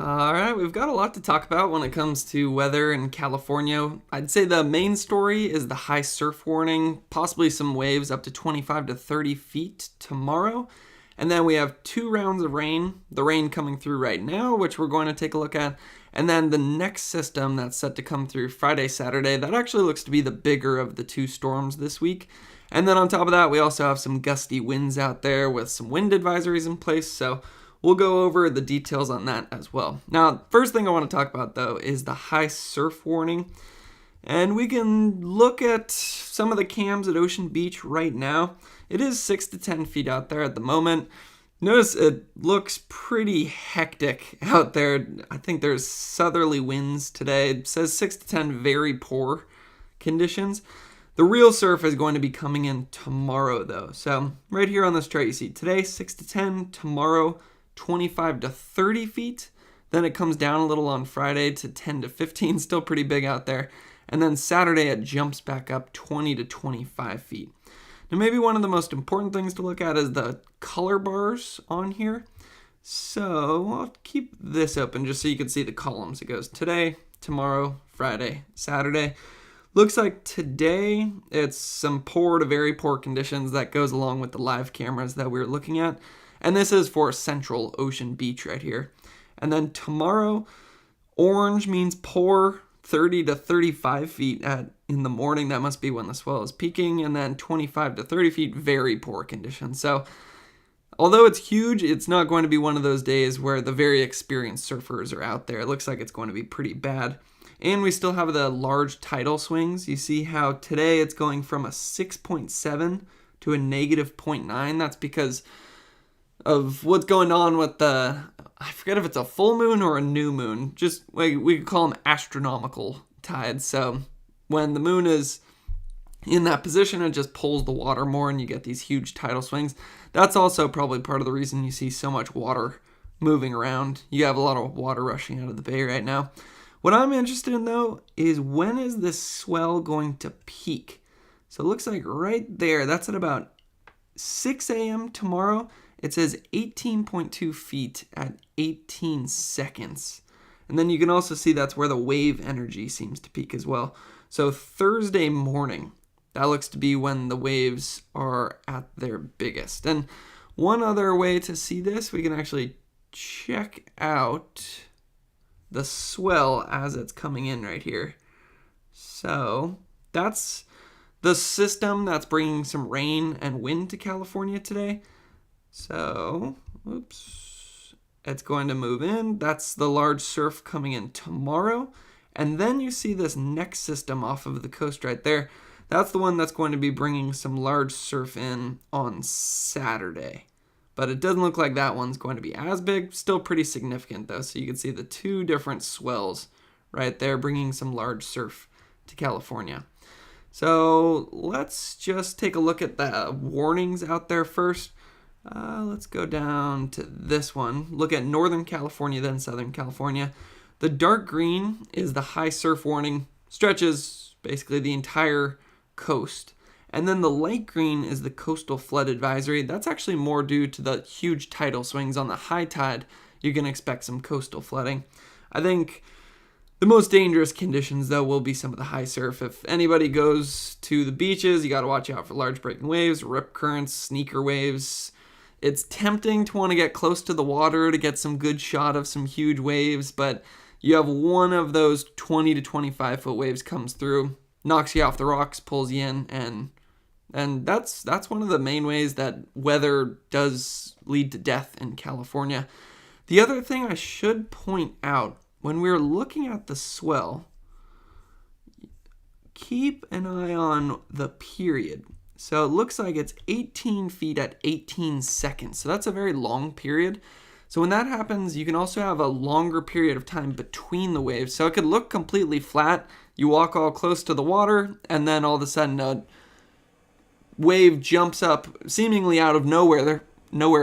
All right, we've got a lot to talk about when it comes to weather in California. I'd say the main story is the high surf warning, possibly some waves up to 25 to 30 feet tomorrow. And then we have 2 rounds of rain, the rain coming through right now, which we're going to take a look at. And then the next system that's set to come through Friday, Saturday, that actually looks to be the bigger of the 2 storms this week. And then on top of that, we also have some gusty winds out there with some wind advisories in place. So we'll go over the details on that as well. Now, first thing I want to talk about, though, is the high surf warning. And we can look at some of the cams at Ocean Beach right now. It is 6 to 10 feet out there at the moment. Notice it looks pretty hectic out there. I think there's southerly winds today. It says 6 to 10 very poor conditions. The real surf is going to be coming in tomorrow, though. So right here on this chart, you see today 6 to 10, tomorrow 25 to 30 feet. Then it comes down a little on Friday to 10 to 15, still pretty big out there. And then Saturday it jumps back up 20 to 25 feet. Now maybe one of the most important things to look at is the color bars on here. So I'll keep this open just so you can see the columns. It goes today, tomorrow, Friday, Saturday. Looks like today it's some poor to very poor conditions that goes along with the live cameras that we're looking at. And this is for Central Ocean Beach right here. And then tomorrow, orange means poor, 30 to 35 feet in the morning. That must be when the swell is peaking. And then 25 to 30 feet, very poor conditions. So although it's huge, it's not going to be one of those days where the very experienced surfers are out there. It looks like it's going to be pretty bad. And we still have the large tidal swings. You see how today it's going from a 6.7 to a negative 0.9. That's because of what's going on with I forget if it's a full moon or a new moon. Just we could call them astronomical tides. So when the moon is in that position, it just pulls the water more and you get these huge tidal swings. That's also probably part of the reason you see so much water moving around. You have a lot of water rushing out of the bay right now. What I'm interested in, though, is when is this swell going to peak? So it looks like right there, that's at about 6 a.m. tomorrow. It says 18.2 feet at 18 seconds. And then you can also see that's where the wave energy seems to peak as well. So Thursday morning, that looks to be when the waves are at their biggest. And one other way to see this, we can actually check out the swell as it's coming in right here. So that's the system that's bringing some rain and wind to California today. So, it's going to move in. That's the large surf coming in tomorrow. And then you see this next system off of the coast right there. That's the one that's going to be bringing some large surf in on Saturday. But it doesn't look like that one's going to be as big. Still pretty significant, though. So you can see the 2 different swells right there bringing some large surf to California. So let's just take a look at the warnings out there first. Let's go down to this one. Look at Northern California, then Southern California. The dark green is the high surf warning. Stretches basically the entire coast. And then the light green is the coastal flood advisory. That's actually more due to the huge tidal swings on the high tide. You can expect some coastal flooding. I think the most dangerous conditions, though, will be some of the high surf. If anybody goes to the beaches, you got to watch out for large breaking waves, rip currents, sneaker waves. It's tempting to want to get close to the water to get some good shot of some huge waves, but you have one of those 20 to 25 foot waves comes through, knocks you off the rocks, pulls you in, and that's one of the main ways that weather does lead to death in California. The other thing I should point out, when we're looking at the swell, keep an eye on the period. So it looks like it's 18 feet at 18 seconds. So that's a very long period. So when that happens, you can also have a longer period of time between the waves. So it could look completely flat. You walk all close to the water, and then all of a sudden a wave jumps up seemingly out of nowhere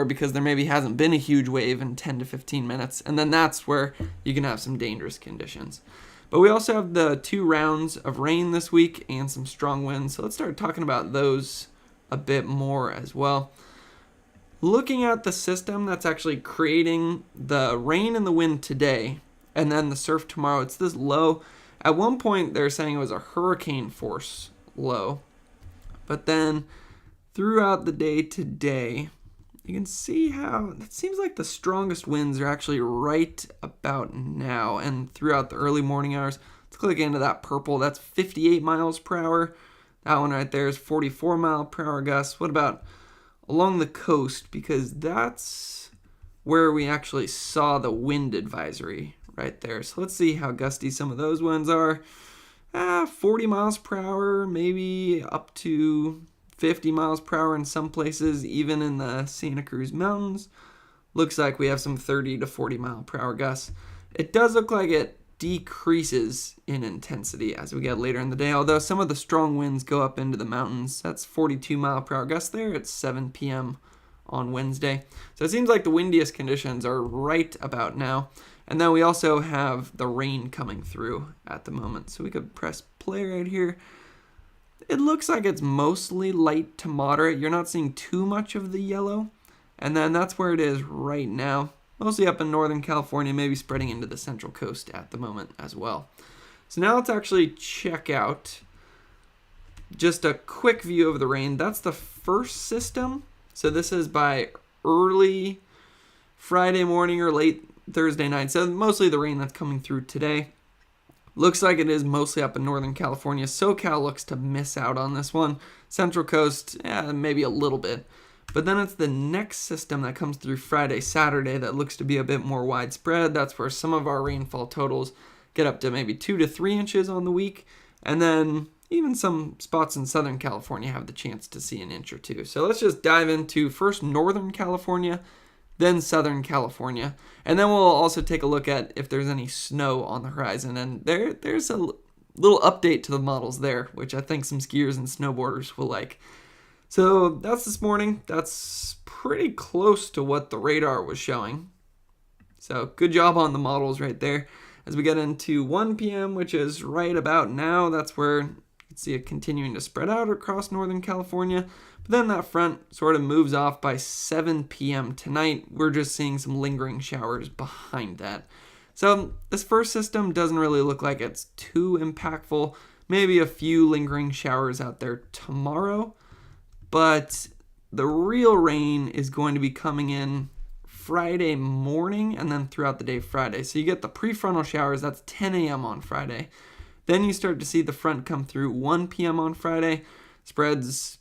because there maybe hasn't been a huge wave in 10 to 15 minutes. And then that's where you can have some dangerous conditions. But we also have the 2 rounds of rain this week and some strong winds. So let's start talking about those a bit more as well. Looking at the system that's actually creating the rain and the wind today, and then the surf tomorrow, it's this low. At one point, they're saying it was a hurricane force low. But then throughout the day today, you can see how it seems like the strongest winds are actually right about now and throughout the early morning hours. Let's click into that purple. That's 58 miles per hour. That one right there is 44 mile per hour gusts. What about along the coast? Because that's where we actually saw the wind advisory right there. So let's see how gusty some of those winds are. 40 miles per hour, maybe up to 50 miles per hour in some places, even in the Santa Cruz Mountains. Looks like we have some 30 to 40 mile per hour gusts. It does look like it decreases in intensity as we get later in the day, although some of the strong winds go up into the mountains. That's 42 mile per hour gusts there at 7 p.m. on Wednesday. So it seems like the windiest conditions are right about now. And then we also have the rain coming through at the moment. So we could press play right here. It looks like it's mostly light to moderate. You're not seeing too much of the yellow. And then that's where it is right now. Mostly up in Northern California, maybe spreading into the Central Coast at the moment as well. So now let's actually check out just a quick view of the rain. That's the first system. So this is by early Friday morning or late Thursday night. So mostly the rain that's coming through today. Looks like it is mostly up in Northern California. SoCal looks to miss out on this one. Central Coast, maybe a little bit. But then it's the next system that comes through Friday, Saturday that looks to be a bit more widespread. That's where some of our rainfall totals get up to maybe 2 to 3 inches on the week. And then even some spots in Southern California have the chance to see an inch or two. So let's just dive into first Northern California, then Southern California. And then we'll also take a look at if there's any snow on the horizon. And there's a little update to the models there, which I think some skiers and snowboarders will like. So that's this morning. That's pretty close to what the radar was showing. So good job on the models right there. As we get into 1 p.m., which is right about now, that's where you can see it continuing to spread out across Northern California. But then that front sort of moves off by 7 p.m. tonight. We're just seeing some lingering showers behind that. So this first system doesn't really look like it's too impactful. Maybe a few lingering showers out there tomorrow. But the real rain is going to be coming in Friday morning and then throughout the day Friday. So you get the prefrontal showers, that's 10 a.m. on Friday. Then you start to see the front come through 1 p.m. on Friday. Spreads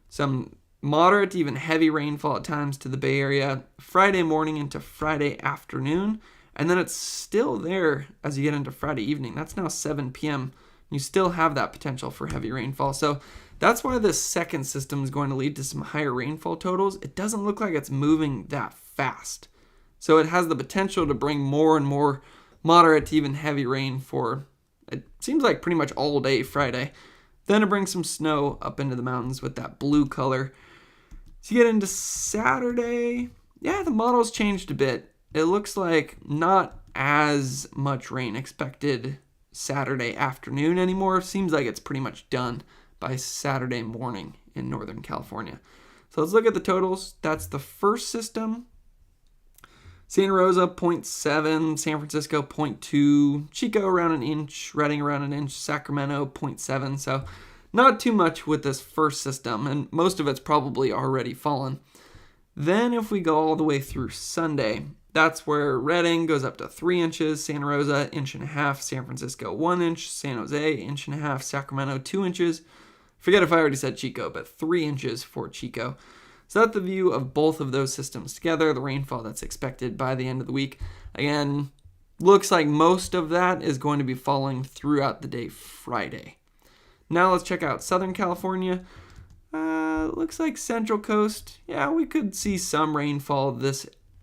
some moderate to even heavy rainfall at times to the Bay Area Friday morning into Friday afternoon. And then it's still there as you get into Friday evening. That's now 7 p.m. You still have that potential for heavy rainfall. So that's why this second system is going to lead to some higher rainfall totals. It doesn't look like it's moving that fast. So it has the potential to bring more and more moderate to even heavy rain for, it seems like pretty much all day Friday. Then it brings some snow up into the mountains with that blue color. So you get into Saturday. Yeah, the model's changed a bit. It looks like not as much rain expected Saturday afternoon anymore. Seems like it's pretty much done by Saturday morning in Northern California. So let's look at the totals. That's the first system. Santa Rosa, 0.7. San Francisco, 0.2. Chico, around an inch. Redding, around an inch. Sacramento, 0.7. So not too much with this first system, and most of it's probably already fallen. Then if we go all the way through Sunday, that's where Redding goes up to 3 inches. Santa Rosa, 1.5 inches. San Francisco, 1 inch. San Jose, 1.5 inches. Sacramento, 2 inches. Forget if I already said Chico, but 3 inches for Chico. So that's the view of both of those systems together, the rainfall that's expected by the end of the week. Again, looks like most of that is going to be falling throughout the day Friday. Now let's check out Southern California. Looks like Central Coast. Yeah, we could see some rainfall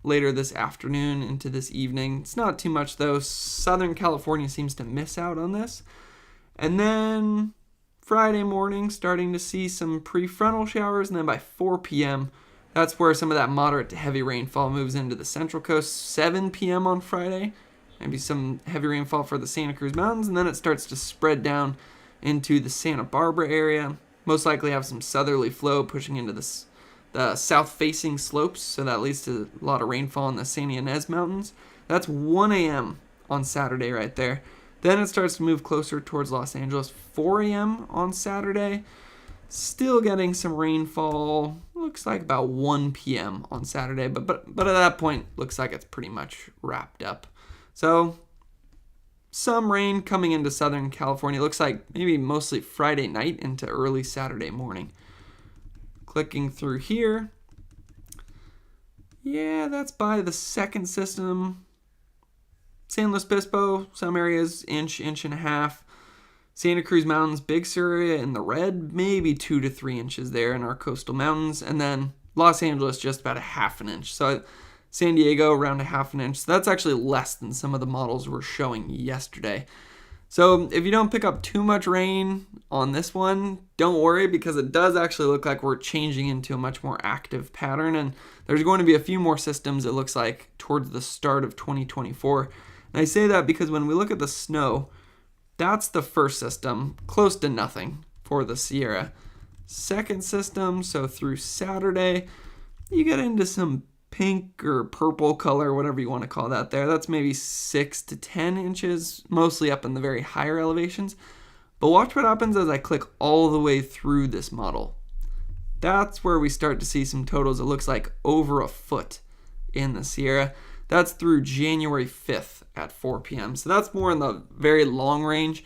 later this afternoon into this evening. It's not too much though. Southern California seems to miss out on this. And then Friday morning, starting to see some prefrontal showers, and then by 4 p.m., that's where some of that moderate to heavy rainfall moves into the Central Coast. 7 p.m. on Friday, maybe some heavy rainfall for the Santa Cruz Mountains, and then it starts to spread down into the Santa Barbara area. Most likely have some southerly flow pushing into the the south-facing slopes, so that leads to a lot of rainfall in the San Ynez Mountains. That's 1 a.m. on Saturday right there. Then it starts to move closer towards Los Angeles, 4 a.m. on Saturday. Still getting some rainfall, looks like about 1 p.m. on Saturday, but at that point, looks like it's pretty much wrapped up. So, some rain coming into Southern California. Looks like maybe mostly Friday night into early Saturday morning. Clicking through here. Yeah, that's by the second system. San Luis Obispo, some areas, inch and a half. Santa Cruz Mountains, Big Sur area in the red, maybe 2 to 3 inches there in our coastal mountains. And then Los Angeles, just about a half an inch. So San Diego, around a half an inch. So that's actually less than some of the models were showing yesterday. So if you don't pick up too much rain on this one, don't worry, because it does actually look like we're changing into a much more active pattern. And there's going to be a few more systems, it looks like, towards the start of 2024. And I say that because when we look at the snow, that's the first system, close to nothing for the Sierra. Second system, so through Saturday, you get into some pink or purple color, whatever you want to call that there. That's maybe 6 to 10 inches, mostly up in the very higher elevations. But watch what happens as I click all the way through this model. That's where we start to see some totals. It looks like over a foot in the Sierra. That's through January 5th at 4 p.m. So that's more in the very long range.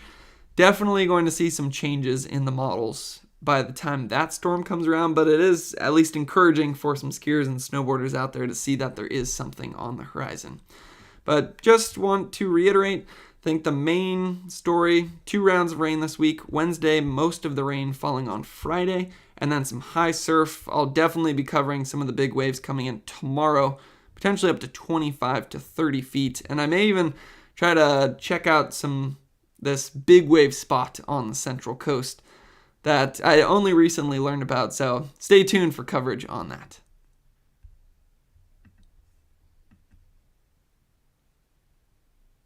Definitely going to see some changes in the models by the time that storm comes around, but it is at least encouraging for some skiers and snowboarders out there to see that there is something on the horizon. But just want to reiterate, I think the main story, 2 rounds of rain this week. Wednesday, most of the rain falling on Friday, and then some high surf. I'll definitely be covering some of the big waves coming in tomorrow, potentially up to 25 to 30 feet. And I may even try to check out this big wave spot on the Central Coast that I only recently learned about. So stay tuned for coverage on that.